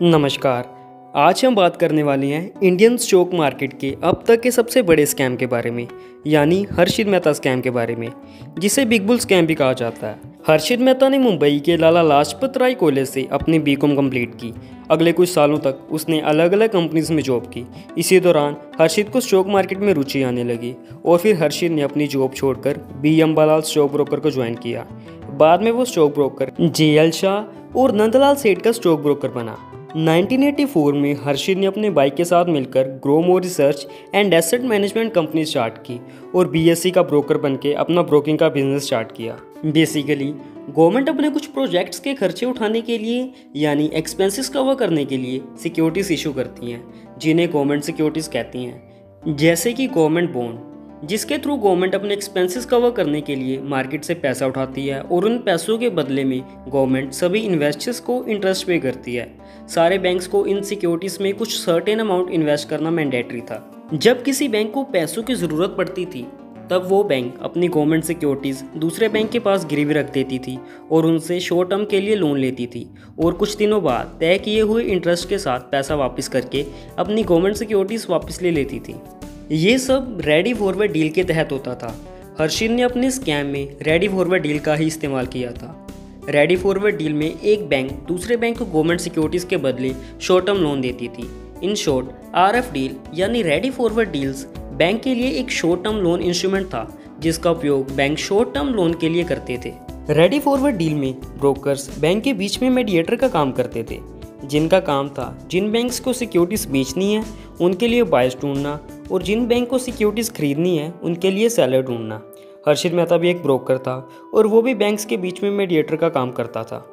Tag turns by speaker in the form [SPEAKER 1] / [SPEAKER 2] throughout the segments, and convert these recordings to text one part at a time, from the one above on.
[SPEAKER 1] नमस्कार। आज हम बात करने वाले हैं इंडियन स्टॉक मार्केट के अब तक के सबसे बड़े स्कैम के बारे में, यानी हर्षित मेहता स्कैम के बारे में, जिसे बिग बुल स्कैम भी कहा जाता है। हर्षित मेहता ने मुंबई के लाला लाजपत राय कॉलेज से अपनी बीकॉम कंप्लीट की। अगले कुछ सालों तक उसने अलग अलग कंपनीज में जॉब की। इसी दौरान हर्षित को स्टॉक मार्केट में रुचि आने लगी और फिर हर्षित ने अपनी जॉब छोड़कर बी अंबालाल स्टॉक ब्रोकर को ज्वाइन किया। बाद में वो स्टॉक ब्रोकर JL शाह और नंदलाल सेठ का स्टॉक ब्रोकर बना। 1984 में हर्षित ने अपने भाई के साथ मिलकर Growmore research and asset management company start की और BSc का ब्रोकर बनके अपना ब्रोकिंग का बिजनेस स्टार्ट किया। बेसिकली गवर्नमेंट अपने कुछ प्रोजेक्ट्स के खर्चे उठाने के लिए यानी एक्सपेंसेस कवर करने के लिए सिक्योरिटीज इशू करती हैं, जिन्हें गवर्नमेंट सिक्योरिटीज कहती हैं, जैसे कि गवर्नमेंट बॉन्ड, जिसके थ्रू गवर्नमेंट अपने एक्सपेंसेस कवर करने के लिए मार्केट से पैसा उठाती है और उन पैसों के बदले में गवर्नमेंट सभी इन्वेस्टर्स को इंटरेस्ट पे करती है। सारे बैंक्स को इन सिक्योरिटीज़ में कुछ सर्टेन अमाउंट इन्वेस्ट करना मैंडेटरी था। जब किसी बैंक को पैसों की ज़रूरत पड़ती थी तब वो बैंक अपनी गवर्नमेंट सिक्योरिटीज़ दूसरे बैंक के पास गिरवी रख देती थी और उनसे शॉर्ट टर्म के लिए लोन लेती थी और कुछ दिनों बाद तय किए हुए इंटरेस्ट के साथ पैसा वापस करके अपनी गवर्नमेंट सिक्योरिटीज़ वापस ले लेती थी। ये सब रेडी फॉरवर्ड डील के तहत होता था। हर्षित ने अपने स्कैम में रेडी फॉरवर्ड डील का ही इस्तेमाल किया था। रेडी फॉरवर्ड डील में एक बैंक दूसरे बैंक को गवर्नमेंट सिक्योरिटीज़ के बदले शॉर्ट टर्म लोन देती थी। इन शॉर्ट RF डील यानी रेडी फॉरवर्ड डील्स बैंक के लिए एक शॉर्ट टर्म लोन इंस्ट्रूमेंट था जिसका उपयोग बैंक शॉर्ट टर्म लोन के लिए करते थे। रेडी फॉरवर्ड डील में ब्रोकर्स बैंक के बीच में मीडिएटर का काम करते थे, जिनका काम था जिन बैंक्स को सिक्योरिटीज़ बेचनी है उनके लिए बायर्स ढूंढना और जिन बैंक को सिक्योरिटीज़ खरीदनी है उनके लिए सेलर ढूंढना। हर्षित मेहता भी एक ब्रोकर था और वो भी बैंक्स के बीच में मीडिएटर का काम करता था।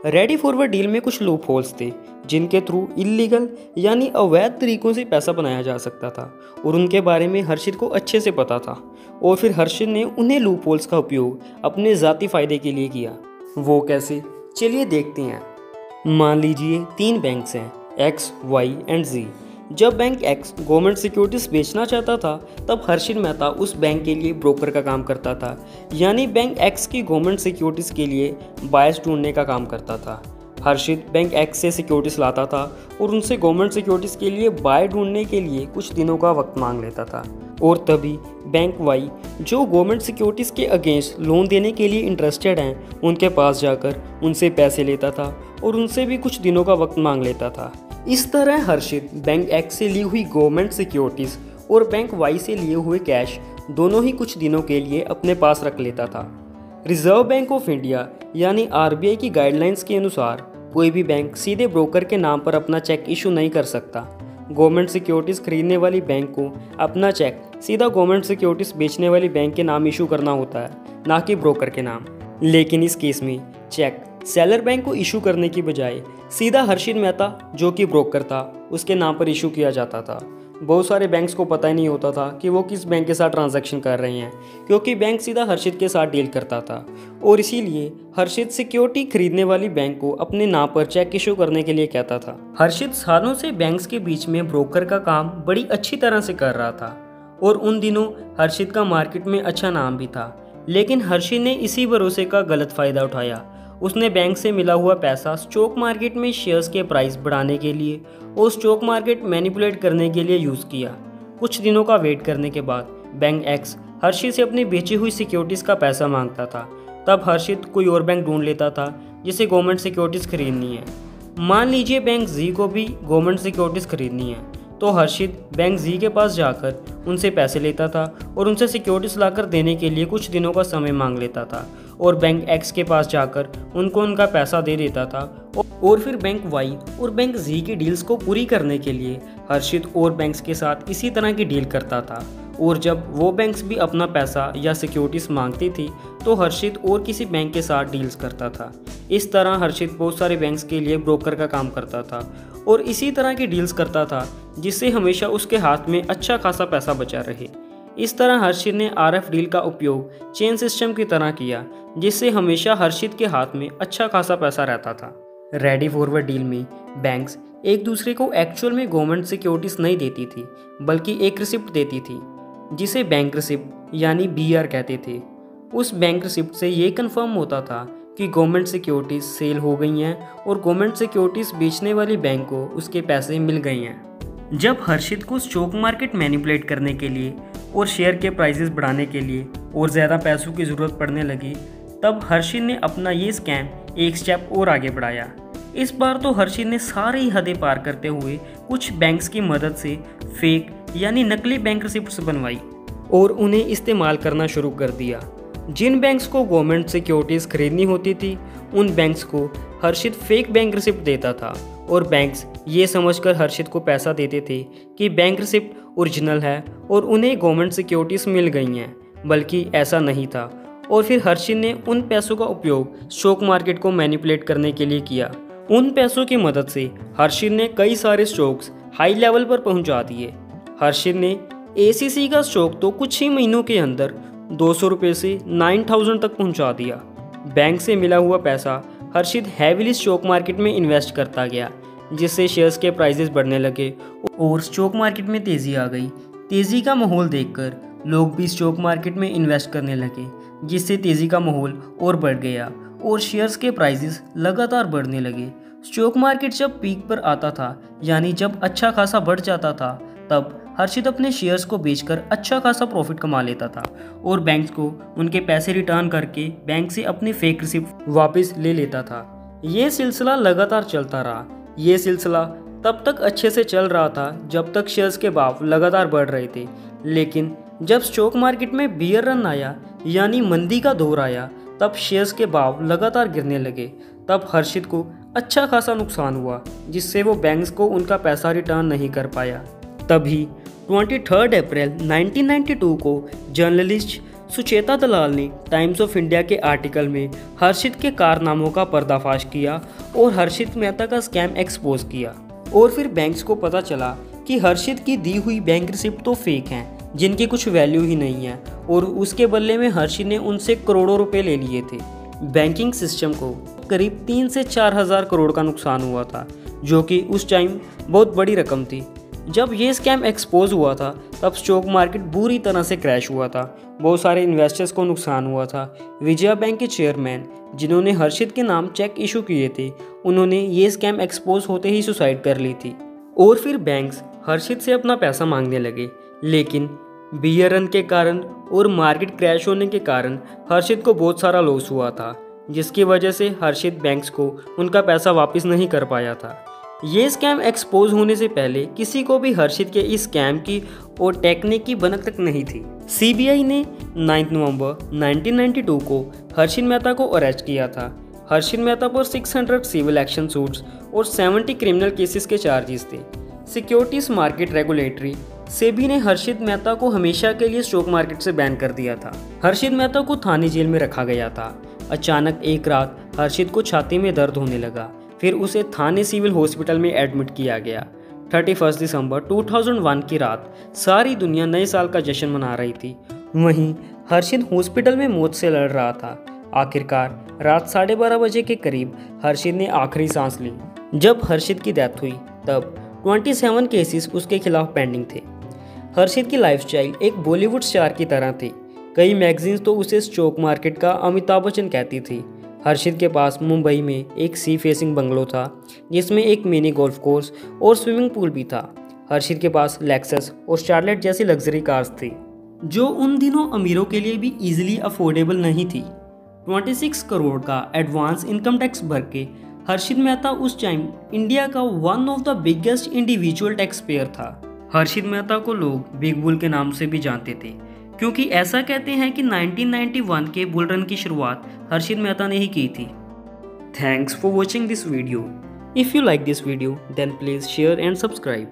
[SPEAKER 1] रेडी फॉरवर्ड डील में कुछ लूप होल्स थे जिनके थ्रू इलीगल यानी अवैध तरीकों से पैसा बनाया जा सकता था और उनके बारे में हर्षित को अच्छे से पता था और फिर हर्षित ने उन्हें लूप होल्स का उपयोग अपने ज़ाती फ़ायदे के लिए किया। वो कैसे, चलिए देखते हैं। मान लीजिए 3 बैंक्स हैं X, Y एंड Z। जब बैंक X गवर्नमेंट सिक्योरिटीज बेचना चाहता था तब हर्षित मेहता उस बैंक के लिए ब्रोकर का काम करता था, यानी बैंक X की गवर्नमेंट सिक्योरिटीज के लिए बायर्स ढूंढने का काम करता था। हर्षित बैंक X से सिक्योरिटीज लाता था और उनसे गवर्नमेंट सिक्योरिटीज के लिए बायर ढूंढने के लिए कुछ दिनों का वक्त मांग लेता था और तभी बैंक Y जो गवर्नमेंट सिक्योरिटीज़ के अगेंस्ट लोन देने के लिए इंटरेस्टेड हैं उनके पास जाकर उनसे पैसे लेता था और उनसे भी कुछ दिनों का वक्त मांग लेता था। इस तरह हर्षित बैंक X से ली हुई गवर्नमेंट सिक्योरिटीज़ और बैंक Y से लिए हुए कैश दोनों ही कुछ दिनों के लिए अपने पास रख लेता था। रिजर्व बैंक ऑफ इंडिया यानी RBI की गाइडलाइंस के अनुसार कोई भी बैंक सीधे ब्रोकर के नाम पर अपना चेक इशू नहीं कर सकता। गवर्नमेंट सिक्योरिटीज़ खरीदने वाली बैंक को अपना चेक सीधा गवर्नमेंट सिक्योरिटीज़ बेचने वाली बैंक के नाम इशू करना होता है, ना कि ब्रोकर के नाम। लेकिन इस केस में चेक सेलर बैंक को इशू करने की बजाय सीधा हर्षित मेहता जो कि ब्रोकर था उसके नाम पर इशू किया जाता था। बहुत सारे बैंक्स को पता ही नहीं होता था कि वो किस बैंक के साथ ट्रांजैक्शन कर रहे हैं, क्योंकि बैंक सीधा हर्षित के साथ डील करता था और इसीलिए हर्षित सिक्योरिटी खरीदने वाली बैंक को अपने नाम पर चेक इशू करने के लिए कहता था। हर्षित सालों से बैंक्स के बीच में ब्रोकर का काम बड़ी अच्छी तरह से कर रहा था और उन दिनों हर्षित का मार्केट में अच्छा नाम भी था। लेकिन हर्षित ने इसी भरोसे का गलत फ़ायदा उठाया। उसने बैंक से मिला हुआ पैसा स्टॉक मार्केट में शेयर्स के प्राइस बढ़ाने के लिए और स्टॉक मार्केट मैनिपुलेट करने के लिए यूज़ किया। कुछ दिनों का वेट करने के बाद बैंक X हर्षित से अपनी बेची हुई सिक्योरिटीज़ का पैसा मांगता था। तब हर्षित कोई और बैंक ढूंढ लेता था जिसे गवर्नमेंट सिक्योरिटीज़ खरीदनी है। मान लीजिए बैंक Z को भी गवर्नमेंट सिक्योरिटीज़ खरीदनी है, तो हर्षित बैंक Z के पास जाकर उनसे पैसे लेता था और उनसे सिक्योरिटीज़ लाकर देने के लिए कुछ दिनों का समय मांग लेता था और बैंक X के पास जाकर उनको उनका पैसा दे देता था और फिर बैंक Y और बैंक Z की डील्स को पूरी करने के लिए हर्षित और बैंक्स के साथ इसी तरह की डील करता था और जब वो बैंक्स भी अपना पैसा या सिक्योरिटीज़ मांगती थी तो हर्षित और किसी बैंक के साथ डील्स करता था। इस तरह हर्षित बहुत सारे बैंक्स के लिए ब्रोकर का काम करता था और इसी तरह की डील्स करता था जिससे हमेशा उसके हाथ में अच्छा खासा पैसा बचा रहे। इस तरह हर्षित ने RF डील का उपयोग चेन सिस्टम की तरह किया, जिससे हमेशा हर्षित के हाथ में अच्छा खासा पैसा रहता था। रेडी फॉरवर्ड डील में बैंक्स एक दूसरे को एक्चुअल में गवर्नमेंट सिक्योरिटीज़ नहीं देती थी, बल्कि एक रिसिप्ट देती थी जिसे बैंक रिसिप्ट यानी BR कहते थे। उस बैंक रिसिप्ट से ये कंफर्म होता था कि गवर्नमेंट सिक्योरिटीज़ सेल हो गई हैं और गवर्नमेंट सिक्योरिटीज़ बेचने वाली बैंक को उसके पैसे मिल गए हैं। जब हर्षित को स्टॉक मार्केट मैनिपुलेट करने के लिए और शेयर के प्राइसेस बढ़ाने के लिए और ज़्यादा पैसों की ज़रूरत पड़ने लगी, तब हर्षित ने अपना ये स्कैम एक स्टेप और आगे बढ़ाया। इस बार तो हर्षित ने सारी हदें पार करते हुए कुछ बैंक्स की मदद से फेक यानी नकली बैंक रिसिप्ट्स बनवाई और उन्हें इस्तेमाल करना शुरू कर दिया। जिन बैंक्स को गवर्नमेंट सिक्योरिटीज़ खरीदनी होती थी, उन बैंक्स को हर्षित फेक बैंक रिसिप्ट देता था और बैंक्स ये समझकर हर्षित को पैसा देते थे कि बैंक रिसिप्ट ओरिजिनल है और उन्हें गवर्नमेंट सिक्योरिटीज़ मिल गई हैं, बल्कि ऐसा नहीं था। और फिर हर्षित ने उन पैसों का उपयोग स्टॉक मार्केट को मैनिपुलेट करने के लिए किया। उन पैसों की मदद से हर्षित ने कई सारे स्टॉक्स हाई लेवल पर पहुंचा दिए। हर्षित ने एसीसी का स्टॉक तो कुछ ही महीनों के अंदर 200 रुपये से 9000 तक पहुंचा दिया। बैंक से मिला हुआ पैसा हर्षित हैवीली स्टॉक मार्केट में इन्वेस्ट करता गया, जिससे शेयर्स के प्राइसेस बढ़ने लगे और स्टॉक मार्केट में तेज़ी आ गई। तेज़ी का माहौल देखकर लोग भी स्टॉक मार्केट में इन्वेस्ट करने लगे, जिससे तेज़ी का माहौल और बढ़ गया और शेयर्स के प्राइसेस लगातार बढ़ने लगे। स्टॉक मार्केट जब पीक पर आता था, यानी जब अच्छा खासा बढ़ जाता था, तब हर्षित अपने शेयर्स को बेचकर अच्छा खासा प्रॉफिट कमा लेता था और बैंक्स को उनके पैसे रिटर्न करके बैंक से अपने फेक रिसिप्ट वापस ले लेता था। ये सिलसिला लगातार चलता रहा। ये सिलसिला तब तक अच्छे से चल रहा था जब तक शेयर्स के भाव लगातार बढ़ रहे थे, लेकिन जब स्टॉक मार्केट में बियर रन आया यानी मंदी का दौर आया, तब शेयर्स के भाव लगातार गिरने लगे। तब हर्षित को अच्छा खासा नुकसान हुआ, जिससे वो बैंक्स को उनका पैसा रिटर्न नहीं कर पाया। तभी 23 अप्रैल 1992 को जर्नलिस्ट सुचेता दलाल ने टाइम्स ऑफ इंडिया के आर्टिकल में हर्षित के कारनामों का पर्दाफाश किया और हर्षित मेहता का स्कैम एक्सपोज किया। और फिर बैंक्स को पता चला कि हर्षित की दी हुई बैंक रिसिप्ट तो फेक हैं, जिनकी कुछ वैल्यू ही नहीं है, और उसके बदले में हर्षित ने उनसे करोड़ों रुपए ले लिए थे। बैंकिंग सिस्टम को करीब 3 से 4 हज़ार करोड़ का नुकसान हुआ था, जो कि उस टाइम बहुत बड़ी रकम थी। जब ये स्कैम एक्सपोज हुआ था, तब स्टॉक मार्केट बुरी तरह से क्रैश हुआ था। बहुत सारे इन्वेस्टर्स को नुकसान हुआ था। विजया बैंक के चेयरमैन, जिन्होंने हर्षित के नाम चेक इशू किए थे, उन्होंने ये स्कैम एक्सपोज होते ही सुसाइड कर ली थी। और फिर बैंक्स हर्षित से अपना पैसा मांगने लगे, लेकिन बियर रन के कारण और मार्केट क्रैश होने के कारण हर्षित को बहुत सारा लॉस हुआ था, जिसकी वजह से हर्षित बैंक्स को उनका पैसा वापस नहीं कर पाया था। ये स्कैम एक्सपोज होने से पहले किसी को भी हर्षित के इस स्कैम की और टेक्निक की भनक तक नहीं थी। सीबीआई ने 9 नवंबर 1992 को हर्षित मेहता को अरेस्ट किया था। हर्षित मेहता पर 600 सिविल एक्शन सूट्स और 70 क्रिमिनल केसेस के चार्जेस थे। सिक्योरिटीज मार्केट रेगुलेटरी सेबी ने हर्षित मेहता को हमेशा के लिए स्टॉक मार्केट से बैन कर दिया था। हर्षित मेहता को थाने जेल में रखा गया था। अचानक एक रात हर्षित को छाती में दर्द होने लगा, फिर उसे थाने सिविल हॉस्पिटल में एडमिट किया गया। 31 दिसंबर 2001 की रात सारी दुनिया नए साल का जश्न मना रही थी। वहीं हर्षित हॉस्पिटल में मौत से लड़ रहा था। आखिरकार रात 12:30 बजे के करीब हर्षित ने आखिरी सांस ली। जब हर्षित की डेथ हुई, तब 27 केसेस उसके खिलाफ पेंडिंग थे। हर्षित की लाइफस्टाइल एक बॉलीवुड स्टार की तरह थी। कई मैगजीन्स तो उसे स्टॉक मार्केट का अमिताभ बच्चन कहती थी। हर्षित के पास मुंबई में एक सी फेसिंग बंगलो था, जिसमें एक मिनी गोल्फ कोर्स और स्विमिंग पूल भी था। हर्षित के पास लेक्सस और शार्लेट जैसी लग्जरी कार्स थी, जो उन दिनों अमीरों के लिए भी इजीली अफोर्डेबल नहीं थी। 26 करोड़ का एडवांस इनकम टैक्स भर के हर्षित मेहता उस टाइम इंडिया का one of the biggest individual tax payer था। हर्षित मेहता को लोग बिग बुल के नाम से भी जानते थे, क्योंकि ऐसा कहते हैं कि 1991 के बुल रन की शुरुआत हर्षित मेहता ने ही की थी। Thanks for watching this video. If you like this video, then please share and subscribe.